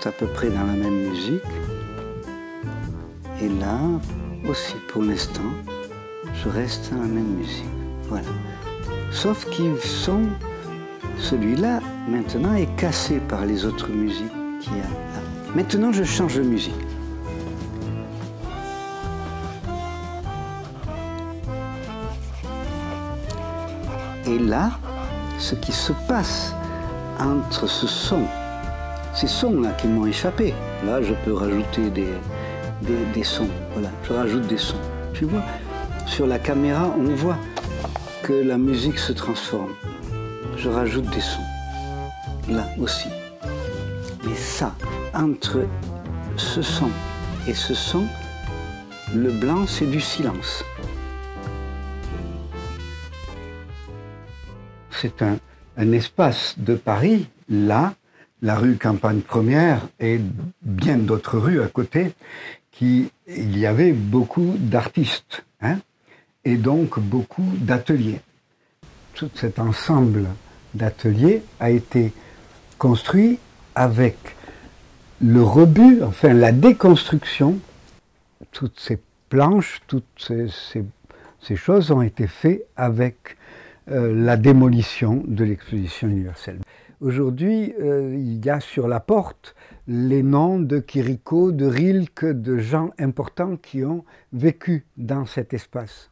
reste à peu près dans la même musique. Et là aussi, pour l'instant, je reste dans la même musique. Voilà. Sauf qu'ils sont... Celui-là, maintenant, est cassé par les autres musiques qu'il y a là. Maintenant, je change de musique. Et là, ce qui se passe entre ce son, ces sons-là qui m'ont échappé, là, je peux rajouter des sons. Voilà, je rajoute des sons. Tu vois, sur la caméra, on voit que la musique se transforme. Je rajoute des sons. Là aussi. Mais ça, entre ce son et ce son, le blanc, c'est du silence. C'est un espace de Paris, là, la rue Campagne Première et bien d'autres rues à côté, il y avait beaucoup d'artistes, hein, et donc beaucoup d'ateliers. Tout cet ensemble d'ateliers a été construit avec le rebut, enfin la déconstruction. Toutes ces planches, toutes ces choses ont été faites avec la démolition de l'exposition universelle. Aujourd'hui, il y a sur la porte les noms de Chirico, de Rilke, de gens importants qui ont vécu dans cet espace.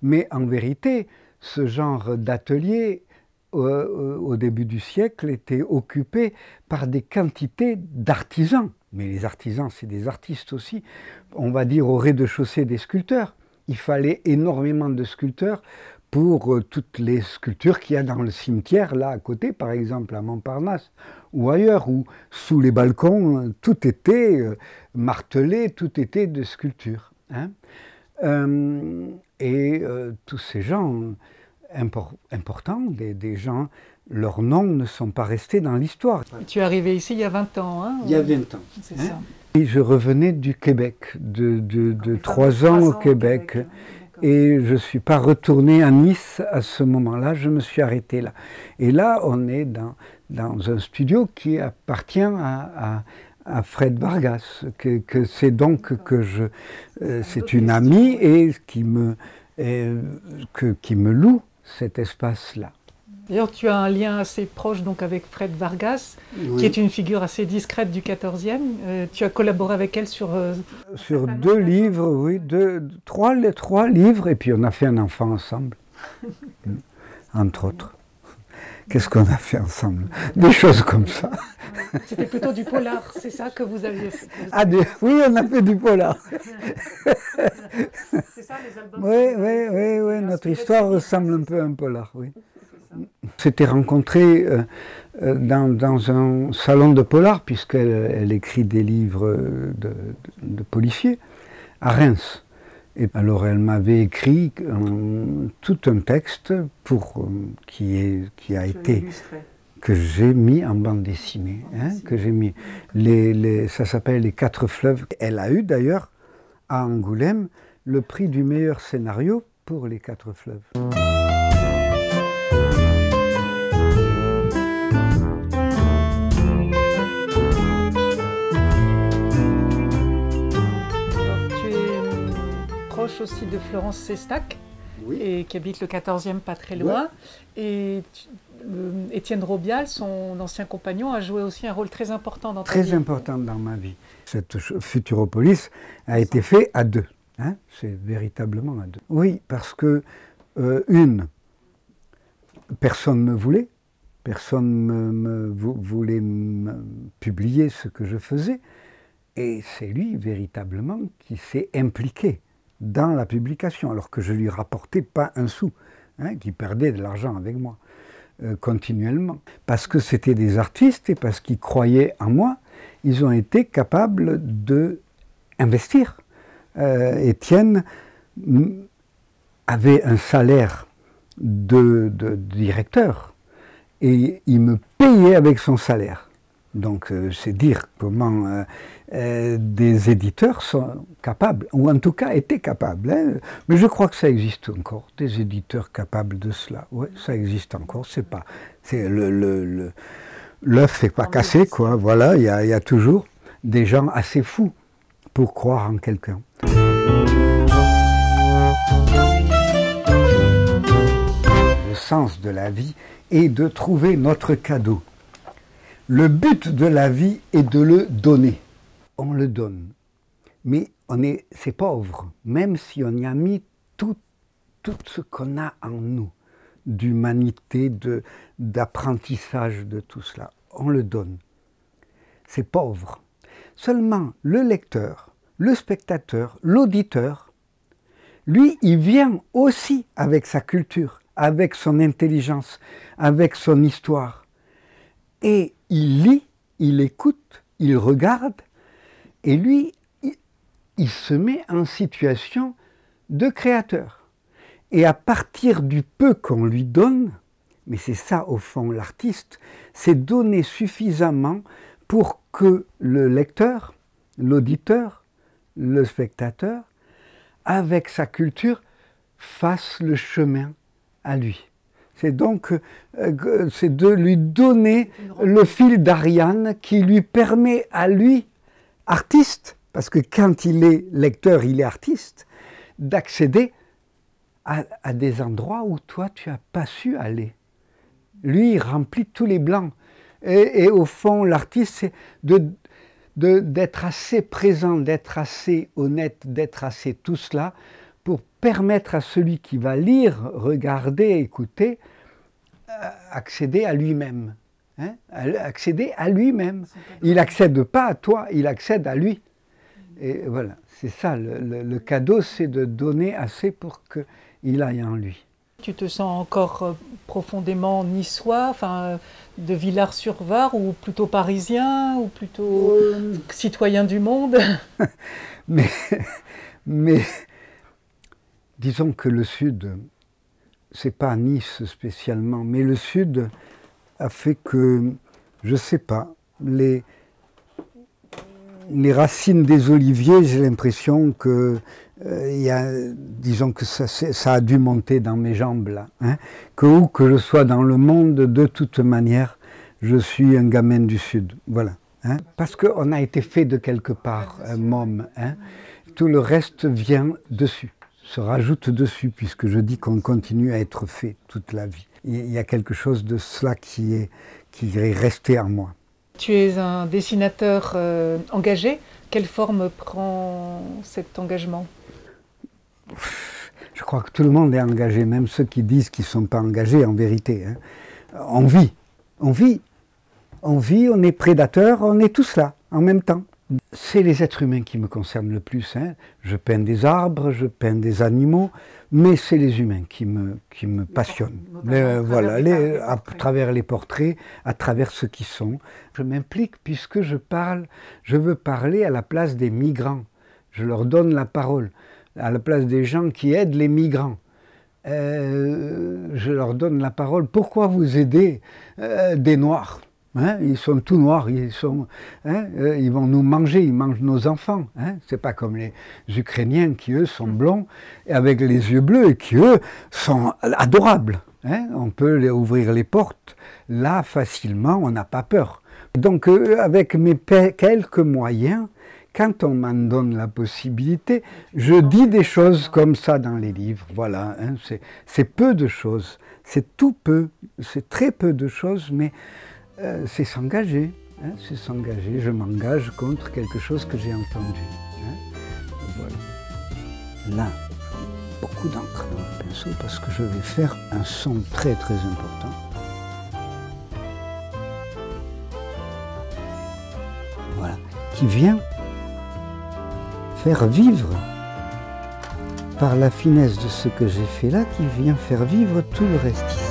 Mais en vérité, ce genre d'atelier, au début du siècle, était occupé par des quantités d'artisans. Mais les artisans, c'est des artistes aussi. On va dire au rez-de-chaussée des sculpteurs. Il fallait énormément de sculpteurs pour toutes les sculptures qu'il y a dans le cimetière, là à côté, par exemple à Montparnasse, ou ailleurs, où sous les balcons, tout était martelé, tout était de sculpture. Hein. Tous ces gens importants, des gens, leurs noms ne sont pas restés dans l'histoire. Tu es arrivé ici il y a 20 ans, hein? Il y a 20 ans. C'est ça. Et je revenais du Québec, de 3 ans au Québec. Et je ne suis pas retourné à Nice à ce moment-là, je me suis arrêté là. Et là, on est dans un studio qui appartient à Fred Vargas, que c'est donc que c'est une amie et qui me loue cet espace-là. D'ailleurs, tu as un lien assez proche donc, avec Fred Vargas, oui, qui est une figure assez discrète du XIVe. Tu as collaboré avec elle sur 2 livres, oui, 3 livres, et puis on a fait un enfant ensemble, entre autres. Qu'est-ce qu'on a fait ensemble? Des choses comme ça. C'était plutôt du polar, c'est ça que vous aviez fait? Oui, on a fait du polar. C'est ça, les albums? Oui, notre histoire ressemble un peu à un polar, oui. On s'était rencontrés dans un salon de polar, puisqu'elle écrit des livres de policiers, à Reims. Et alors elle m'avait écrit tout un texte qui a été... que j'ai mis en bande dessinée, hein, que j'ai mis. Ça s'appelle Les 4 fleuves. Elle a eu d'ailleurs, à Angoulême, le prix du meilleur scénario pour Les 4 fleuves. Aussi de Florence Sestac, oui, et qui habite le 14e pas très loin. Ouais. Et Étienne Robial, son ancien compagnon, a joué aussi un rôle très important dans ta vie. Très important dans ma vie. Cette Futuropolis a été fait à 2. Hein, c'est véritablement à 2. Oui, parce que personne ne me voulait, personne voulait publier ce que je faisais, et c'est lui véritablement qui s'est impliqué dans la publication, alors que je ne lui rapportais pas un sou, hein, qui perdait de l'argent avec moi, continuellement. Parce que c'était des artistes et parce qu'ils croyaient en moi, ils ont été capables d'investir. Étienne avait un salaire de directeur et il me payait avec son salaire. Donc c'est dire comment des éditeurs sont capables, ou en tout cas étaient capables. Hein. Mais je crois que ça existe encore, des éditeurs capables de cela. Oui, ça existe encore. C'est l'œuf n'est pas cassé, quoi. Voilà, il y a toujours. des gens assez fous pour croire en quelqu'un. Le sens de la vie est de trouver notre cadeau. Le but de la vie est de le donner. On le donne. Mais c'est pauvre, même si on y a mis tout ce qu'on a en nous, d'humanité, d'apprentissage de tout cela. On le donne. C'est pauvre. Seulement, le lecteur, le spectateur, l'auditeur, lui, il vient aussi avec sa culture, avec son intelligence, avec son histoire. Et il lit, il écoute, il regarde, et lui, il se met en situation de créateur. Et à partir du peu qu'on lui donne, mais c'est ça au fond l'artiste, c'est donner suffisamment pour que le lecteur, l'auditeur, le spectateur, avec sa culture, fasse le chemin à lui. C'est donc c'est de lui donner le fil d'Ariane qui lui permet à lui, artiste, parce que quand il est lecteur, il est artiste, d'accéder à des endroits où toi, tu n'as pas su aller. Lui, il remplit tous les blancs. Et au fond, l'artiste, c'est d'être assez présent, d'être assez honnête, d'être assez tout cela, pour permettre à celui qui va lire, regarder, écouter, accéder à lui-même. Hein? Accéder à lui-même. Il n'accède pas à toi, il accède à lui. Et voilà, c'est ça, le cadeau, c'est de donner assez pour qu'il aille en lui. Tu te sens encore profondément niçois, enfin, de Villars-sur-Var, ou plutôt parisien, ou plutôt citoyen du monde? mais disons que le Sud, c'est pas Nice spécialement, mais le Sud a fait que, je sais pas, les racines des oliviers, j'ai l'impression que disons que ça a dû monter dans mes jambes là. Hein, que où que je sois dans le monde, de toute manière, je suis un gamin du Sud. Voilà. Hein, parce qu'on a été fait de quelque part, un môme. Hein, tout le reste vient dessus, se rajoute dessus, puisque je dis qu'on continue à être fait toute la vie. Il y a quelque chose de cela qui est resté en moi. Tu es un dessinateur engagé. Quelle forme prend cet engagement? Je crois que tout le monde est engagé, même ceux qui disent qu'ils ne sont pas engagés en vérité. Hein. On vit, on est prédateurs, on est tous là en même temps. C'est les êtres humains qui me concernent le plus. Hein. Je peins des arbres, je peins des animaux, mais c'est les humains qui me passionnent. Voilà, à travers les portraits, à travers ceux qui sont. Je m'implique puisque je veux parler à la place des migrants. Je leur donne la parole, à la place des gens qui aident les migrants. Je leur donne la parole. Pourquoi vous aidez des Noirs? Hein, ils sont tout noirs, ils vont nous manger, ils mangent nos enfants. Hein. C'est pas comme les Ukrainiens qui, eux, sont blonds, avec les yeux bleus, et qui, eux, sont adorables. Hein. On peut les ouvrir les portes, là, facilement, on n'a pas peur. Donc, avec mes quelques moyens, quand on m'en donne la possibilité, je dis des choses comme ça dans les livres. Voilà, hein. C'est peu de choses, c'est tout peu, c'est très peu de choses, mais c'est s'engager, hein, c'est s'engager. Je m'engage contre quelque chose que j'ai entendu. Hein. Voilà. Là, beaucoup d'encre dans le pinceau parce que je vais faire un son très très important. Voilà, qui vient faire vivre, par la finesse de ce que j'ai fait là, qui vient faire vivre tout le reste ici.